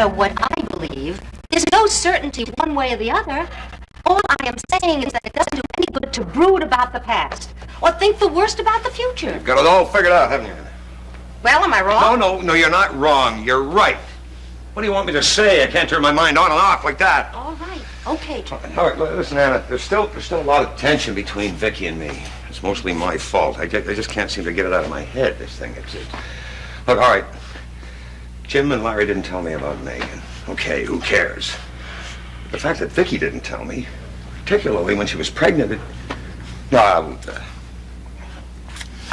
matter what I believe, there's no certainty one way or the other. All I am saying is that it doesn't do any good to brood about the past or think the worst about the future. You've got it all figured out, haven't you? Well, am I wrong? No, you're not wrong. You're right. What do you want me to say? I can't turn my mind on and off like that. All right. Okay, Joe. All right, listen, Anna, there's still a lot of tension between Vicky and me. It's mostly my fault. I just can't seem to get it out of my head, this thing. Look, all right. Jim and Larry didn't tell me about Megan. Okay, who cares? The fact that Vicky didn't tell me, particularly when she was pregnant,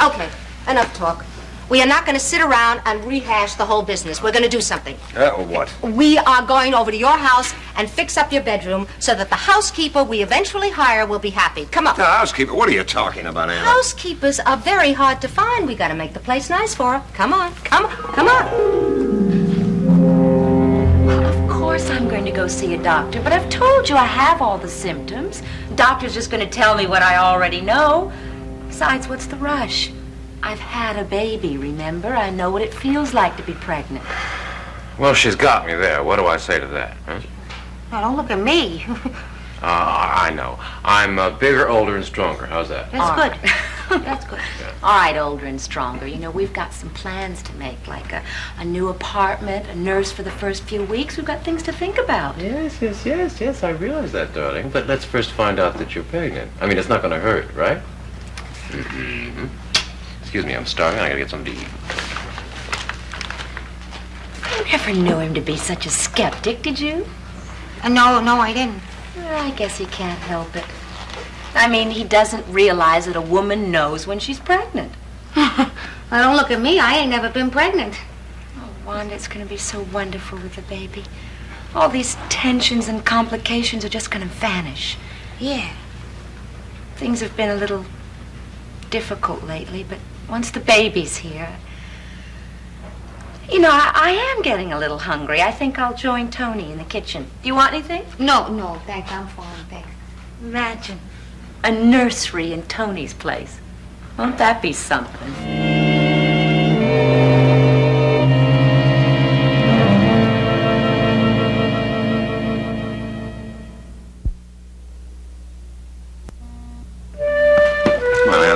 Okay, enough talk. We are not going to sit around and rehash the whole business. We're going to do something. What? We are going over to your house and fix up your bedroom so that the housekeeper we eventually hire will be happy. Come on. The housekeeper? What are you talking about, Anna? Housekeepers are very hard to find. We got to make the place nice for her. Come on. Well, of course I'm going to go see a doctor, but I've told you I have all the symptoms. The doctor's just going to tell me what I already know. Besides, what's the rush? I've had a baby, remember? I know what it feels like to be pregnant. Well, she's got me there. What do I say to that, huh? Now, don't look at me. I know. I'm bigger, older, and stronger. How's that? That's good. That's good. Yeah. All right, older and stronger. You know, we've got some plans to make, like a new apartment, a nurse for the first few weeks. We've got things to think about. Yes. I realize that, darling. But let's first find out that you're pregnant. I mean, it's not going to hurt, right? Mm-hmm. Excuse me, I'm starving. I gotta get something to eat. You never knew him to be such a skeptic, did you? No, I didn't. Well, I guess he can't help it. I mean, he doesn't realize that a woman knows when she's pregnant. Now, don't look at me. I ain't never been pregnant. Oh, Wanda, it's going to be so wonderful with the baby. All these tensions and complications are just going to vanish. Yeah. Things have been a little difficult lately, but once the baby's here... You know, I am getting a little hungry. I think I'll join Tony in the kitchen. Do you want anything? No, thanks. I'm fine, thanks. Imagine a nursery in Tony's place. Won't that be something?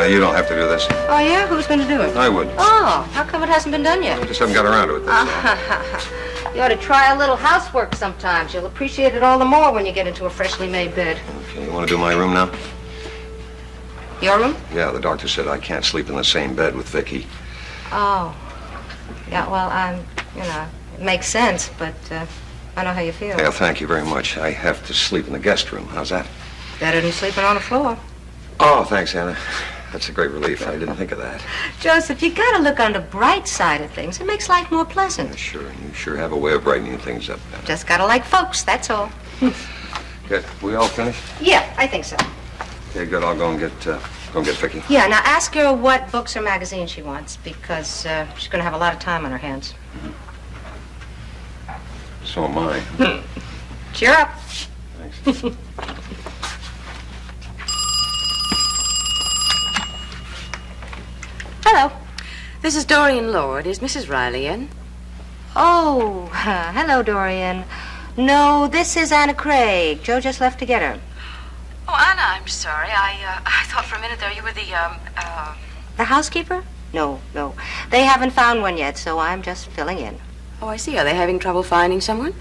You don't have to do this. Oh, yeah? Who's going to do it? I would. Oh, how come it hasn't been done yet? I just haven't got around to it, that's all. You ought to try a little housework sometimes. You'll appreciate it all the more when you get into a freshly made bed. Okay, you want to do my room now? Your room? Yeah, the doctor said I can't sleep in the same bed with Vicky. Oh. Yeah, well, it makes sense, but I know how you feel. Yeah, thank you very much. I have to sleep in the guest room. How's that? Better than sleeping on the floor. Oh, thanks, Anna. That's a great relief. I didn't think of that. Joseph, you gotta look on the bright side of things. It makes life more pleasant. Yeah, sure. You sure have a way of brightening things up, Anna. Just gotta like folks, that's all. Good. We all finished? Yeah, I think so. Okay, good. I'll go and get Vicky. Yeah, now ask her what books or magazines she wants, because she's gonna have a lot of time on her hands. So am I. Cheer up. Thanks. Hello. This is Dorian Lord. Is Mrs. Riley in? Oh, hello, Dorian. No, this is Anna Craig. Joe just left to get her. Oh, Anna, I'm sorry. I thought for a minute there you were The housekeeper? No. They haven't found one yet, so I'm just filling in. Oh, I see. Are they having trouble finding someone?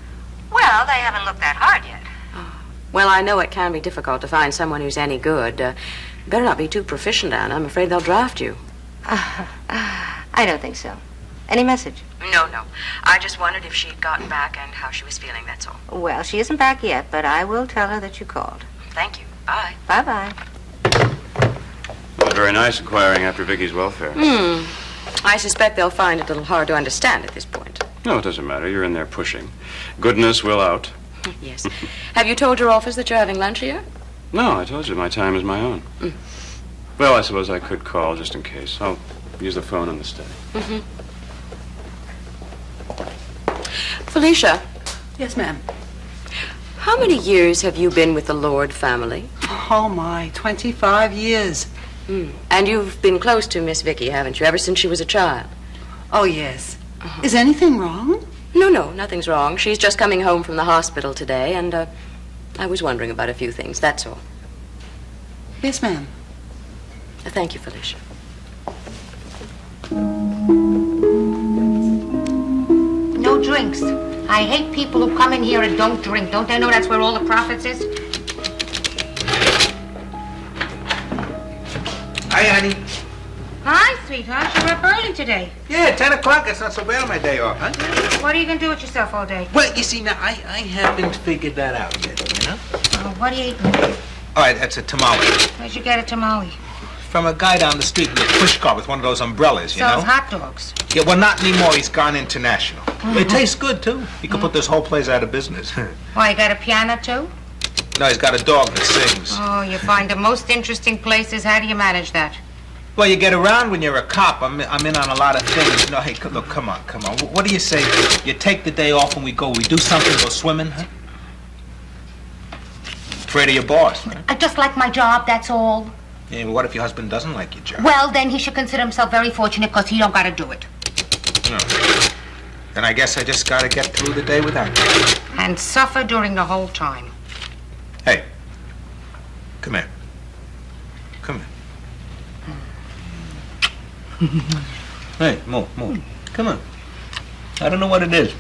Well, they haven't looked that hard yet. Oh. Well, I know it can be difficult to find someone who's any good. Better not be too proficient, Anna. I'm afraid they'll draft you. I don't think so. Any message? No. I just wondered if she'd gotten back and how she was feeling, that's all. Well, she isn't back yet, but I will tell her that you called. Thank you. Bye. Bye-bye. Well, very nice inquiring after Vicky's welfare. I suspect they'll find it a little hard to understand at this point. No, it doesn't matter. You're in there pushing. Goodness will out. Yes. Have you told your office that you're having lunch here? No, I told you my time is my own. Well, I suppose I could call just in case. I'll use the phone on the study. Felicia. Yes, ma'am. How many years have you been with the Lord family? Oh, my, 25 years. And you've been close to Miss Vicky, haven't you, ever since she was a child? Oh, yes. Is anything wrong? No, nothing's wrong. She's just coming home from the hospital today, and I was wondering about a few things, that's all. Yes, ma'am. Thank you, Felicia. No drinks. I hate people who come in here and don't drink. Don't they know that's where all the profits is? Hi, honey. Hi, sweetheart. You're up early today. Yeah, 10 o'clock. That's not so bad on my day off, huh? What are you going to do with yourself all day? Well, you see, now, I haven't figured that out yet, you know? Oh, what are you eating? All right, that's a tamale. Where'd you get a tamale? From a guy down the street in a push car with one of those umbrellas, you Sells know? hot dogs. Yeah, well, not anymore. He's gone international. It tastes good, too. He could put this whole place out of business. Why, you got a piano, too? No, he's got a dog that sings. Oh, you find the most interesting places. How do you manage that? Well, you get around when you're a cop. I'm in on a lot of things. No, hey, look, come on. What do you say? You take the day off and we do something, go swimming, huh? Afraid of your boss, right? I just like my job, that's all. Yeah, well, what if your husband doesn't like your job? Well, then he should consider himself very fortunate because he don't got to do it. No. Then I guess I just gotta get through the day without you. And suffer during the whole time. Hey, come here. Come here. Hey, move. Come on. I don't know what it is.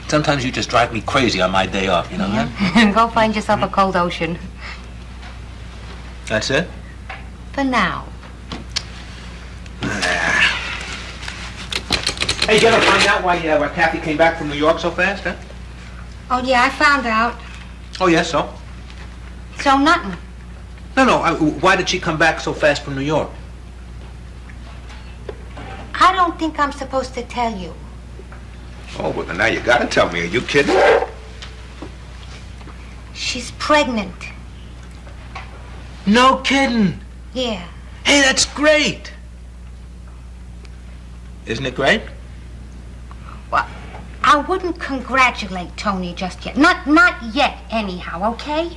Sometimes you just drive me crazy on my day off, you know that? Go find yourself a cold ocean. That's it? For now. Hey, you ever find out why Kathy came back from New York so fast, huh? Oh, yeah, I found out. Oh, yes, so? So nothing. No, why did she come back so fast from New York? I don't think I'm supposed to tell you. Oh, well, then now you gotta tell me. Are you kidding? She's pregnant. No kidding. Yeah. Hey, that's great. Isn't it great? Well, I wouldn't congratulate Tony just yet. Not yet, anyhow, okay?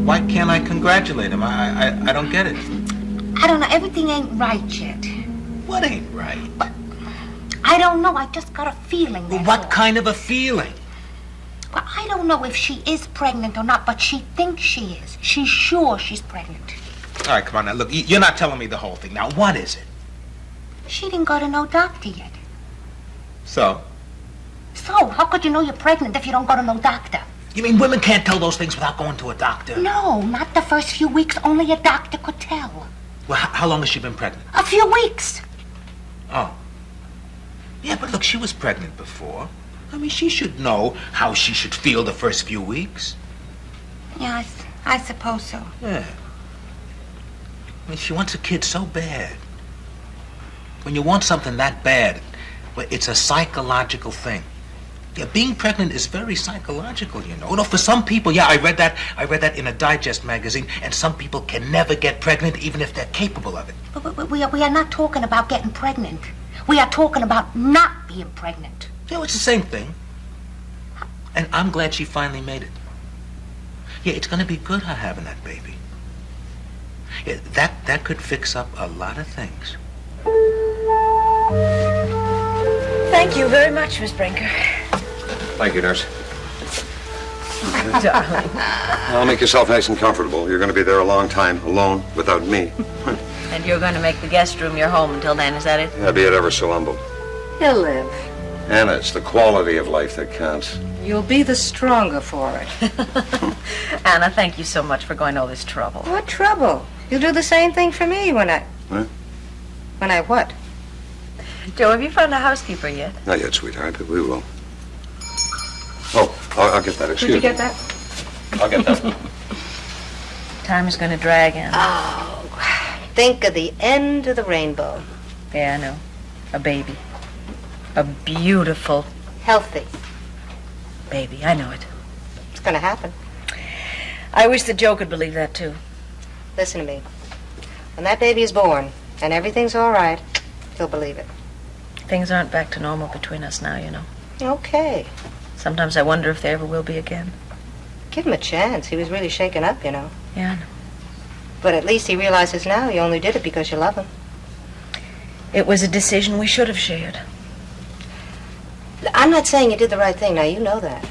Why can't I congratulate him? I don't get it. I don't know. Everything ain't right yet. What ain't right? I don't know. I just got a feeling. Well, that's what all. kind of a feeling? Well, I don't know if she is pregnant or not, but she thinks she is. She's sure she's pregnant. All right, come on now. Look, you're not telling me the whole thing. Now, what is it? She didn't go to no doctor yet. So? So, how could you know you're pregnant if you don't go to no doctor? You mean women can't tell those things without going to a doctor? No, not the first few weeks. Only a doctor could tell. Well, how long has she been pregnant? A few weeks. Oh. Yeah, but look, she was pregnant before. I mean, she should know how she should feel the first few weeks. Yeah, I suppose so. Yeah. I mean, she wants a kid so bad. When you want something that bad, well, it's a psychological thing. Yeah, being pregnant is very psychological, you know. No, for some people, yeah, I read that in a digest magazine, and some people can never get pregnant even if they're capable of it. But we are not talking about getting pregnant. We are talking about not being pregnant. Yeah, it's the same thing. And I'm glad she finally made it. Yeah, it's gonna be good her having that baby. Yeah, that could fix up a lot of things. Thank you very much, Miss Brinker. Thank you, nurse. Darling. I'll make yourself nice and comfortable. You're gonna be there a long time, alone, without me. And you're going to make the guest room your home until then, is that it? Yeah, be it ever so humble. He'll live. Anna, it's the quality of life that counts. You'll be the stronger for it. Anna, thank you so much for going all this trouble. What trouble? You'll do the same thing for me when I... Huh? When I what? Joe, have you found a housekeeper yet? Not yet, sweetheart, but we will. Oh, I'll get that. Excuse me. Did you get that? I'll get that. Time is going to drag, Anna. Oh, think of the end of the rainbow. Yeah, I know. A baby. A beautiful Healthy. baby. I know it. It's gonna happen. I wish that Joe could believe that, too. Listen to me. When that baby is born and everything's all right, he'll believe it. Things aren't back to normal between us now, you know. Okay. Sometimes I wonder if they ever will be again. Give him a chance. He was really shaken up, you know. Yeah, I know. But at least he realizes now you only did it because you love him. It was a decision we should have shared. I'm not saying you did the right thing. Now, you know that.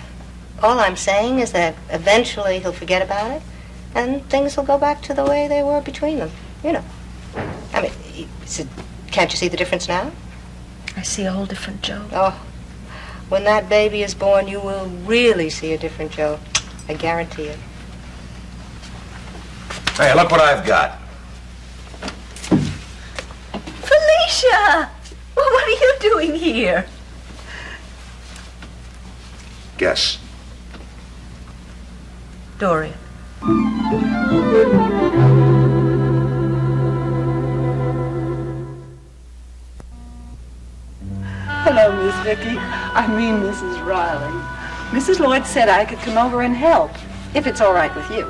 All I'm saying is that eventually he'll forget about it, and things will go back to the way they were between them. You know. I mean, he said, can't you see the difference now? I see a whole different Joe. Oh, when that baby is born, you will really see a different Joe. I guarantee it. Hey, look what I've got. Felicia! Well, what are you doing here? Guess. Dorian. Hello, Miss Vicky. I mean, Mrs. Riley. Mrs. Lloyd said I could come over and help, if it's all right with you.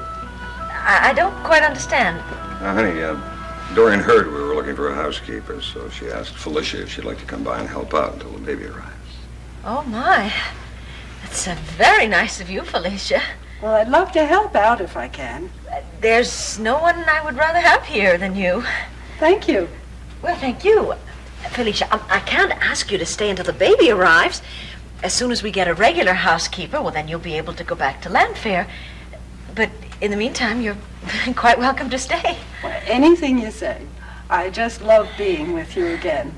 I don't quite understand. Honey, Dorian heard we were looking for a housekeeper, so she asked Felicia if she'd like to come by and help out until the baby arrives. Oh, my. That's very nice of you, Felicia. Well, I'd love to help out if I can. There's no one I would rather have here than you. Thank you. Well, thank you. Felicia, I can't ask you to stay until the baby arrives. As soon as we get a regular housekeeper, well, then you'll be able to go back to Landfair. But in the meantime, you're quite welcome to stay. Well, anything you say. I just love being with you again.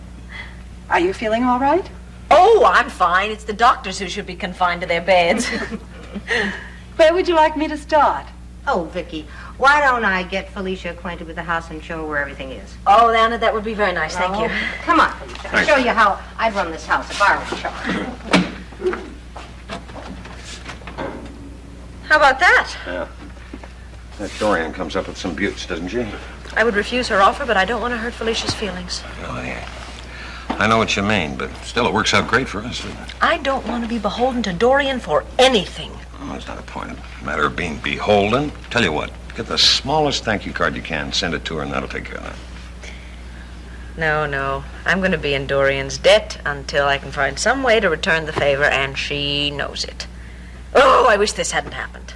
Are you feeling all right? Oh, I'm fine. It's the doctors who should be confined to their beds. Where would you like me to start? Oh, Vicky, why don't I get Felicia acquainted with the house and show her where everything is? Oh, Anna, that would be very nice. Thank you. Come on, Felicia. I'll show you how I'd run this house if I were in charge. How about that? Yeah. That Dorian comes up with some buttes, doesn't she? I would refuse her offer, but I don't want to hurt Felicia's feelings. I know what you mean, but still it works out great for us, doesn't it? I don't want to be beholden to Dorian for anything. Oh, it's not a point. A matter of being beholden. Tell you what, get the smallest thank you card you can, send it to her, and that'll take care of that. No. I'm going to be in Dorian's debt until I can find some way to return the favor, and she knows it. Oh, I wish this hadn't happened.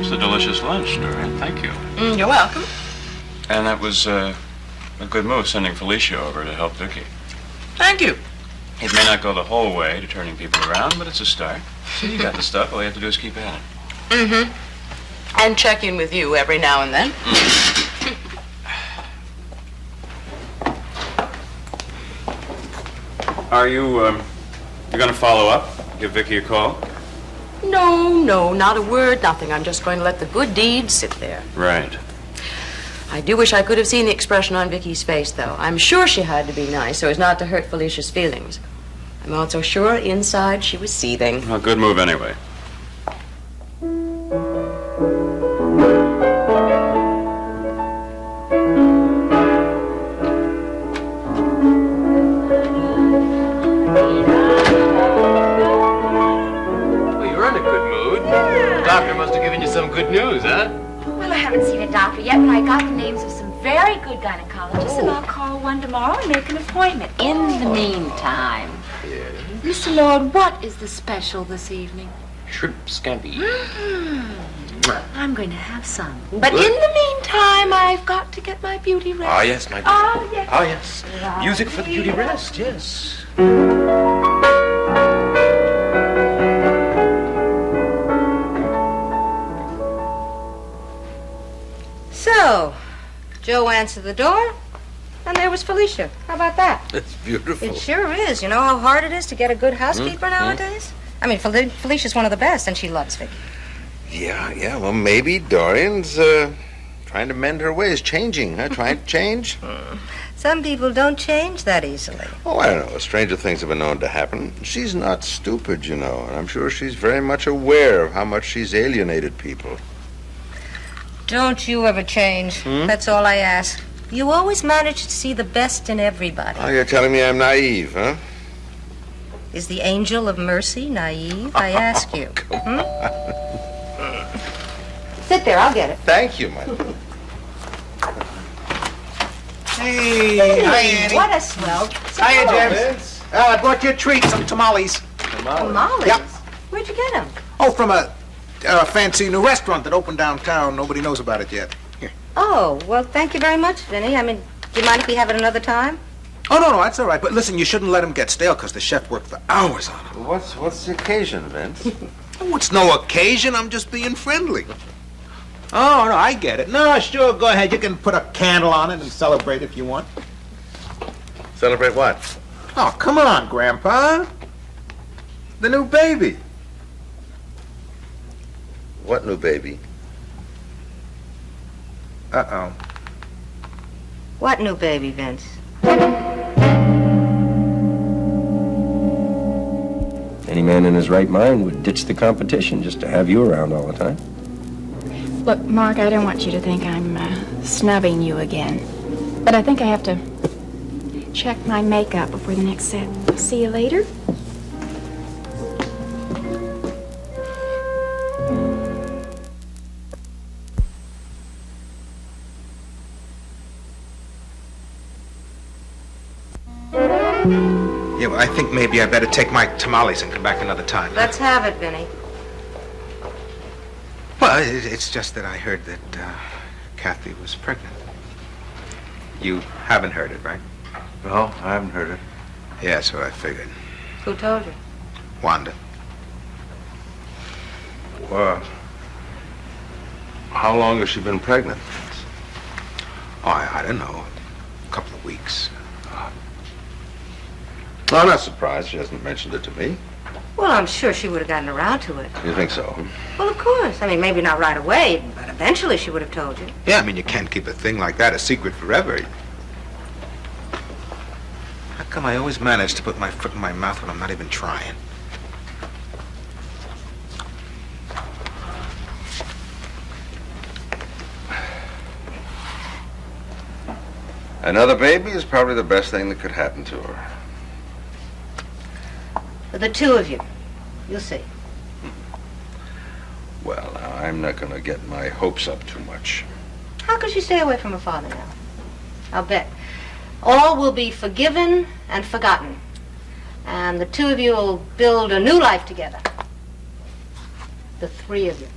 It's a delicious lunch, Dorian. Thank you. You're welcome. And that was a good move, sending Felicia over to help Vicky. Thank you. It may not go the whole way to turning people around, but it's a start. See, you got the stuff. All you have to do is keep at it. Mm-hmm. And check in with you every now and then. Are you going to follow up? Give Vicky a call? No, not a word, nothing. I'm just going to let the good deed sit there. Right. I do wish I could have seen the expression on Vicky's face, though. I'm sure she had to be nice so as not to hurt Felicia's feelings. I'm also sure inside she was seething. Well, good move anyway. Well, you're in a good mood. The doctor must have given you some good news, huh? Well, I haven't seen a doctor yet, but I got the names of some very good gynecologists, and I'll call one tomorrow and make an appointment. In the meantime, Mr. Lord, what is the special this evening? Shrimp scampi. I'm going to have some. But in the meantime, I've got to get my beauty rest. Ah, yes, my dear. Oh, yes. Ah, yes. Music for the beauty rest, yes. So, Joe answered the door, and there was Felicia. How about that? It's beautiful. It sure is. You know how hard it is to get a good housekeeper nowadays? I mean, Felicia's one of the best, and she loves Vicky. Yeah. Well, maybe Dorian's trying to mend her ways, changing, huh? Trying to change? Some people don't change that easily. Oh, I don't know. Stranger things have been known to happen. She's not stupid, you know, and I'm sure she's very much aware of how much she's alienated people. Don't you ever change. That's all I ask. You always manage to see the best in everybody. Oh, you're telling me I'm naive, huh? Is the angel of mercy naive? I ask you. Sit there, I'll get it. Thank you, my... Hey, hi, Annie. What a swell. Hiya, Jim. I brought you a treat, some tamales. Tamales? Yep. Where'd you get them? Oh, from a fancy new restaurant that opened downtown. Nobody knows about it yet. Here. Oh, well, thank you very much, Vinny. I mean, do you mind if we have it another time? Oh, no, that's all right. But listen, you shouldn't let them get stale because the chef worked for hours on it. What's the occasion, Vince? Oh, it's no occasion. I'm just being friendly. Oh, no, I get it. No, sure, go ahead. You can put a candle on it and celebrate if you want. Celebrate what? Oh, come on, Grandpa. The new baby. What new baby? Uh-oh. What new baby, Vince? Any man in his right mind would ditch the competition just to have you around all the time. Look, Mark, I don't want you to think I'm snubbing you again. But I think I have to check my makeup before the next set. I'll see you later. Yeah, well, I think maybe I better take my tamales and come back another time. Let's have it, Vinny. Well, it's just that I heard that Kathy was pregnant. You haven't heard it, right? No, I haven't heard it. Yeah, so I figured. Who told you? Wanda. Well, how long has she been pregnant? Oh, I don't know. A couple of weeks. I'm not surprised she hasn't mentioned it to me. Well, I'm sure she would have gotten around to it. You think so? Well, of course. I mean, maybe not right away, but eventually she would have told you. Yeah, I mean, you can't keep a thing like that a secret forever. How come I always manage to put my foot in my mouth when I'm not even trying? Another baby is probably the best thing that could happen to her. For the two of you. You'll see. Well, now, I'm not going to get my hopes up too much. How could she stay away from her father now? I'll bet. All will be forgiven and forgotten. And the two of you will build a new life together. The three of you.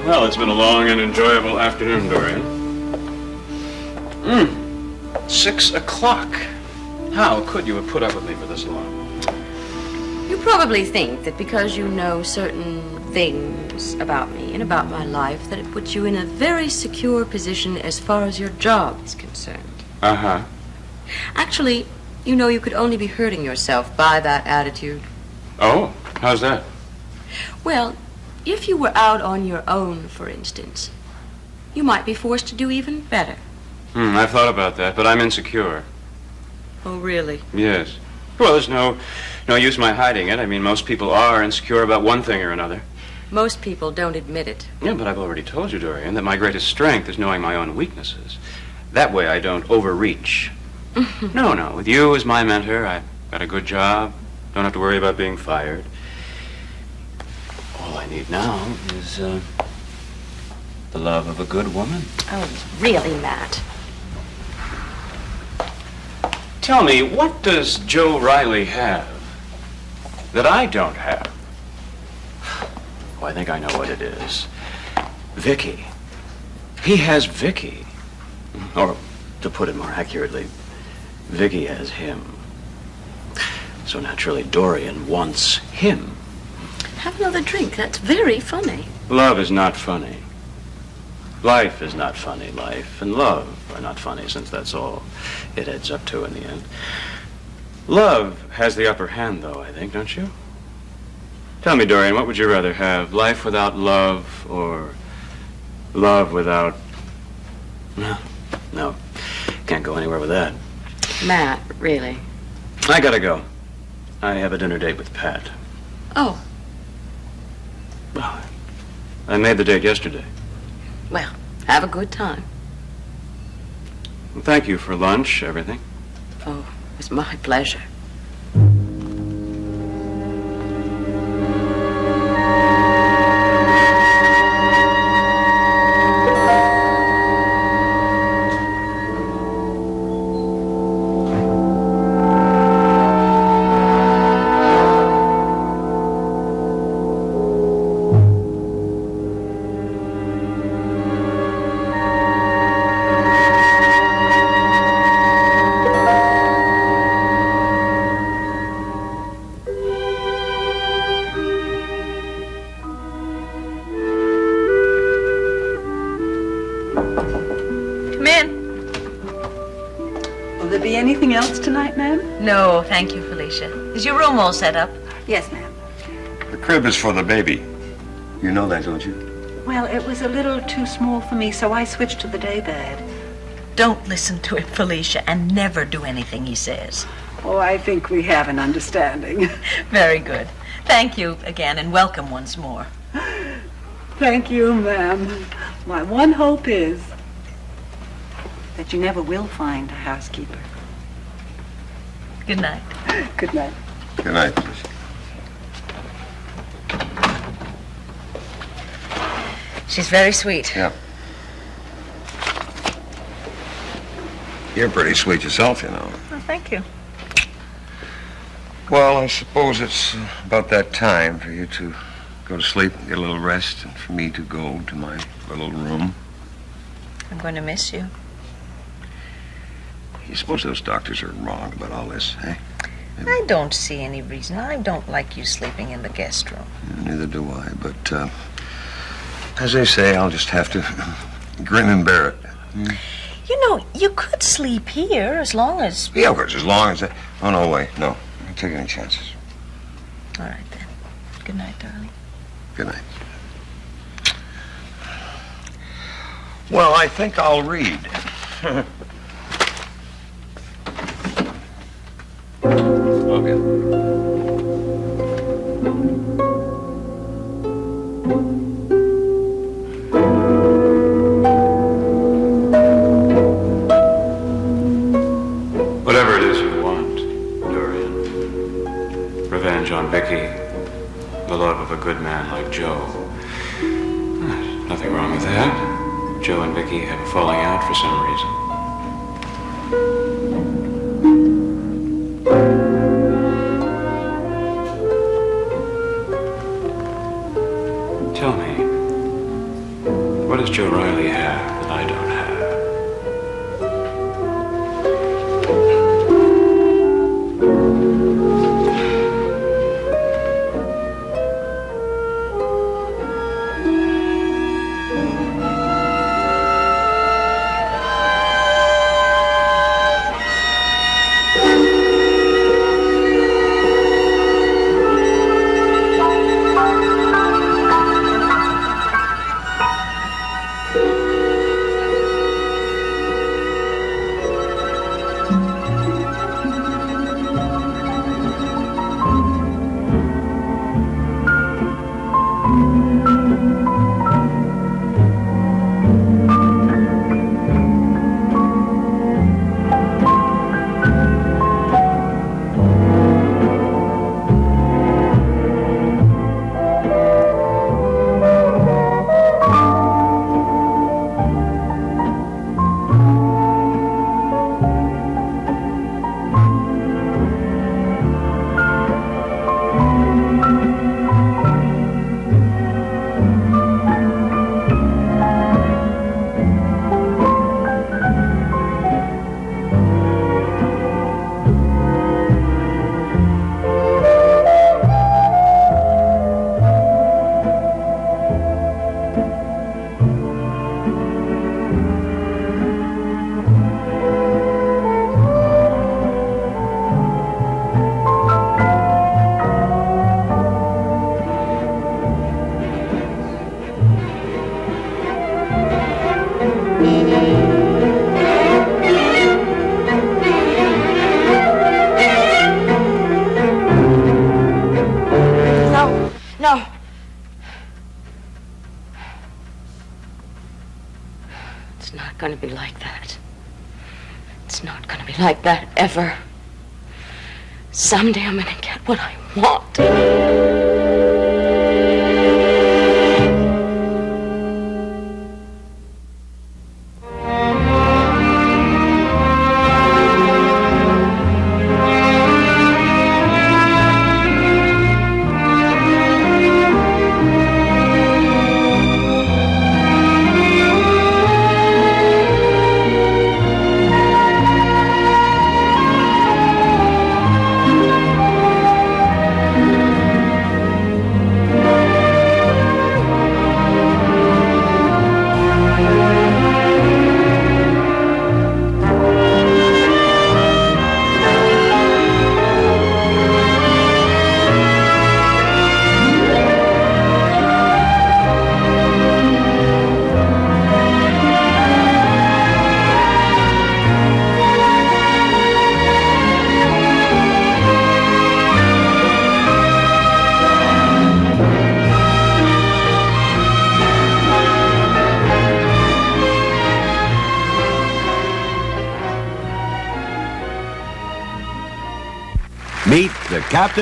Well, it's been a long and enjoyable afternoon, Dorian. 6 o'clock. How could you have put up with me for this long? You probably think that because you know certain things about me and about my life that it puts you in a very secure position as far as your job is concerned. Uh-huh. Actually, you know you could only be hurting yourself by that attitude. Oh, how's that? Well, if you were out on your own, for instance, you might be forced to do even better. I've thought about that, but I'm insecure. Oh, really? Yes. Well, there's no use my hiding it. I mean, most people are insecure about one thing or another. Most people don't admit it. Yeah, but I've already told you, Dorian, that my greatest strength is knowing my own weaknesses. That way I don't overreach. No. With you as my mentor, I've got a good job. Don't have to worry about being fired. All I need now is the love of a good woman. Oh, really, Matt? Tell me, what does Joe Riley have that I don't have? Oh, I think I know what it is. Vicky. He has Vicky. Or, to put it more accurately, Vicky has him. So naturally, Dorian wants him. Have another drink. That's very funny. Love is not funny. Life is not funny. Life and love are not funny, since that's all it adds up to in the end. Love has the upper hand, though, I think, don't you? Tell me, Dorian, what would you rather have? Life without love, or love without... No. Can't go anywhere with that. Matt, really? I gotta go. I have a dinner date with Pat. Oh. Well, I made the date yesterday. Well, have a good time. Well, thank you for lunch, everything. Oh, it's my pleasure. there be anything else tonight, ma'am? No, thank you, Felicia. Is your room all set up? Yes, ma'am. The crib is for the baby. You know that, don't you? Well, it was a little too small for me, so I switched to the day bed. Don't listen to him, Felicia, and never do anything he says. Oh, I think we have an understanding. Very good. Thank you again, and welcome once more. Thank you, ma'am. My one hope is that you never will find a housekeeper. Good night. Good night. Good night, Felicia. She's very sweet. Yeah. You're pretty sweet yourself, you know. Well, thank you. Well, I suppose it's about that time for you to go to sleep and get a little rest, and for me to go to my little room. I'm going to miss you. You suppose those doctors are wrong about all this, eh? I don't see any reason. I don't like you sleeping in the guest room. Neither do I, but as they say, I'll just have to grin and bear it. You know, you could sleep here as long as... Yeah, of course, as long as... Oh, no, wait, no. Don't take any chances. All right, then. Good night, darling. Good night. Well, I think I'll read. Okay. Whatever it is you want, Dorian. Revenge on Vicky, the love of a good man like Joe. There's nothing wrong with that. Joe and Vicky have a falling out for some reason. Tell me, what does Joe Riley have that I don't have? No. It's not going to be like that. It's not going to be like that ever. Someday I'm going to get what I want. Meet the captain.